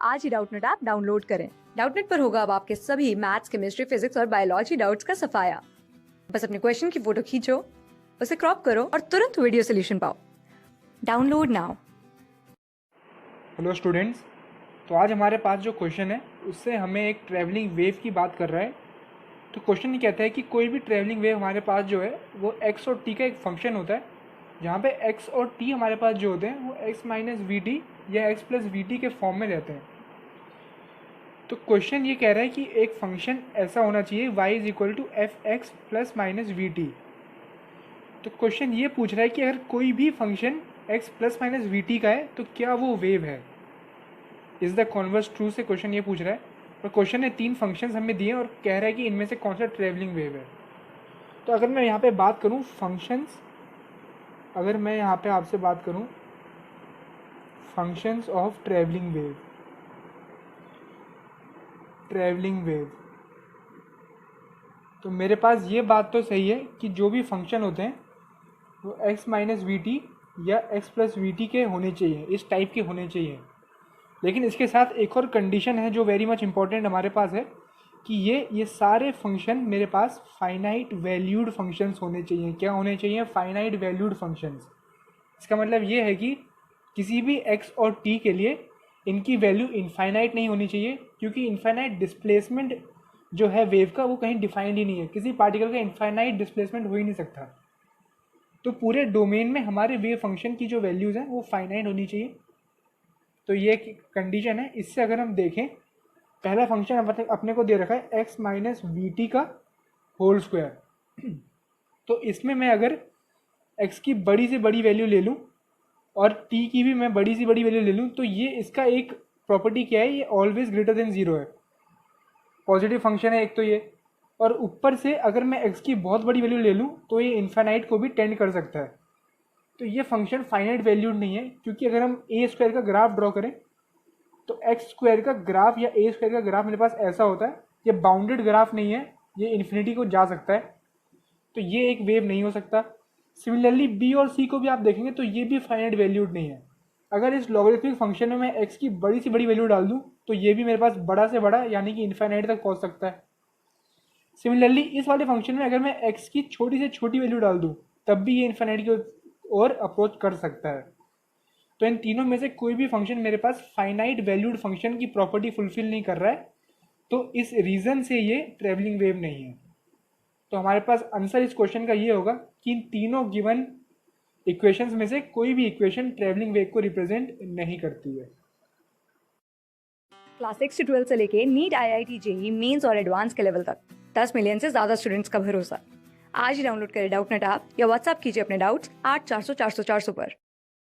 आज ही Doubtnut app download करें। Doubtnut पर होगा अब आपके सभी मैथ्स, केमिस्ट्री, फिजिक्स और बायोलॉजी डाउट्स का सफाया। बस अपने क्वेश्चन की फोटो खींचो, उसे क्रॉप करो और तुरंत वीडियो सोल्यूशन पाओ। Download now. हेलो स्टूडेंट्स, तो आज हमारे पास जो क्वेश्चन है उससे हमें एक ट्रैवलिंग वेव की बात कर रहा है। तो क्वेश्चन ये कहता है कि कोई भी ट्रैवलिंग वेव हमारे पास जो है वो x और t का एक फंक्शन होता है, जहाँ पे x और t हमारे पास जो होते हैं वो x माइनस वी टी या x प्लस वी टी के फॉर्म में रहते हैं। तो क्वेश्चन ये कह रहा है कि एक फंक्शन ऐसा होना चाहिए y is equal to f x plus minus v t. तो क्वेश्चन ये पूछ रहा है कि अगर कोई भी function x plus minus v t का है तो क्या वो वेव है। इज़ द कॉन्वर्स ट्रू से क्वेश्चन ये पूछ रहा है, और क्वेश्चन ने 3 फंक्शंस हमें दिए और कह रहा है कि इनमें से कौन सा ट्रैवलिंग वेव है। तो अगर मैं यहाँ पे बात करूँ फंक्शंस, अगर मैं यहाँ पे आपसे बात करूँ फंक्शंस ऑफ ट्रैवलिंग वेव, तो मेरे पास ये बात तो सही है कि जो भी फंक्शन होते हैं वो x माइनस वी टी या x प्लस वी टी के होने चाहिए, इस टाइप के होने चाहिए। लेकिन इसके साथ एक और कंडीशन है जो वेरी मच इंपॉर्टेंट हमारे पास है कि ये सारे फंक्शन मेरे पास फाइनाइट वैल्यूड फंक्शंस होने चाहिए। क्या होने चाहिए? Finite valued functions. इसका मतलब ये है कि किसी भी x और t के लिए इनकी वैल्यू इनफाइनाइट नहीं होनी चाहिए, क्योंकि इनफाइनाइट डिस्प्लेसमेंट जो है वेव का वो कहीं डिफाइंड ही नहीं है। किसी पार्टिकल का इनफाइनाइट डिस्प्लेसमेंट हो ही नहीं सकता। तो पूरे डोमेन में हमारे वेव फंक्शन की जो वैल्यूज़ हैं वो फाइनाइट होनी चाहिए। तो ये कंडीशन है। इससे अगर हम देखें, पहला फंक्शन अपने को दे रखा है x माइनस वी टी का होल स्क्वायर। तो इसमें मैं अगर x की बड़ी से बड़ी वैल्यू ले लूँ और t की भी मैं बड़ी से बड़ी वैल्यू ले लूँ, तो ये इसका एक प्रॉपर्टी क्या है, ये ऑलवेज ग्रेटर देन ज़ीरो है। पॉजिटिव फंक्शन है एक तो ये, और ऊपर से अगर मैं x की बहुत बड़ी वैल्यू ले लूँ तो ये इन्फाइनाइट को भी टेंड कर सकता है। तो ये फंक्शन फाइनाइट वैल्यूड नहीं है, क्योंकि अगर हम ए स्क्वायर का ग्राफ ड्रॉ करें तो एक्स स्क्वायर का ग्राफ या ए स्क्वायर का ग्राफ मेरे पास ऐसा होता है। ये बाउंडेड ग्राफ नहीं है, ये इन्फिनिटी को जा सकता है, तो ये एक वेव नहीं हो सकता। सिमिलरली बी और सी को भी आप देखेंगे तो ये भी फाइनाइट वैल्यूड नहीं है। अगर इस लॉगरिथमिक फंक्शन में मैं एक्स की बड़ी से बड़ी वैल्यू डाल दूँ तो ये भी मेरे पास बड़ा से बड़ा यानी कि इन्फाइनाइट तक पहुँच सकता है। सिमिलरली इस वाले फंक्शन में अगर मैं एक्स की छोटी से छोटी वैल्यू डाल दूँ तब भी ये इन्फाइनाइट की ओर अप्रोच कर सकता है। तो इन तीनों में से कोई भी फंक्शन मेरे पास फाइनाइट वैल्यूड फंक्शन की प्रॉपर्टी फुलफिल नहीं कर रहा है, तो इस रीज़न से ये ट्रैवलिंग वेव नहीं है। तो हमारे पास आंसर इस क्वेश्चन का ये होगा कि इन तीनों गिवन इक्वेशंस में से कोई भी इक्वेशन ट्रैवलिंग वेव को रिप्रेजेंट नहीं करती है। क्लास 6 से 12 से लेके नीट, IIT, JEE मेंस और एडवांस के लेवल तक 10 मिलियन से ज्यादा स्टूडेंट्स का भरोसा। आज ही डाउनलोड करें डाउटनेट ऐप या व्हाट्सएप कीजिए अपने डाउट्स 8400 400 400 पर।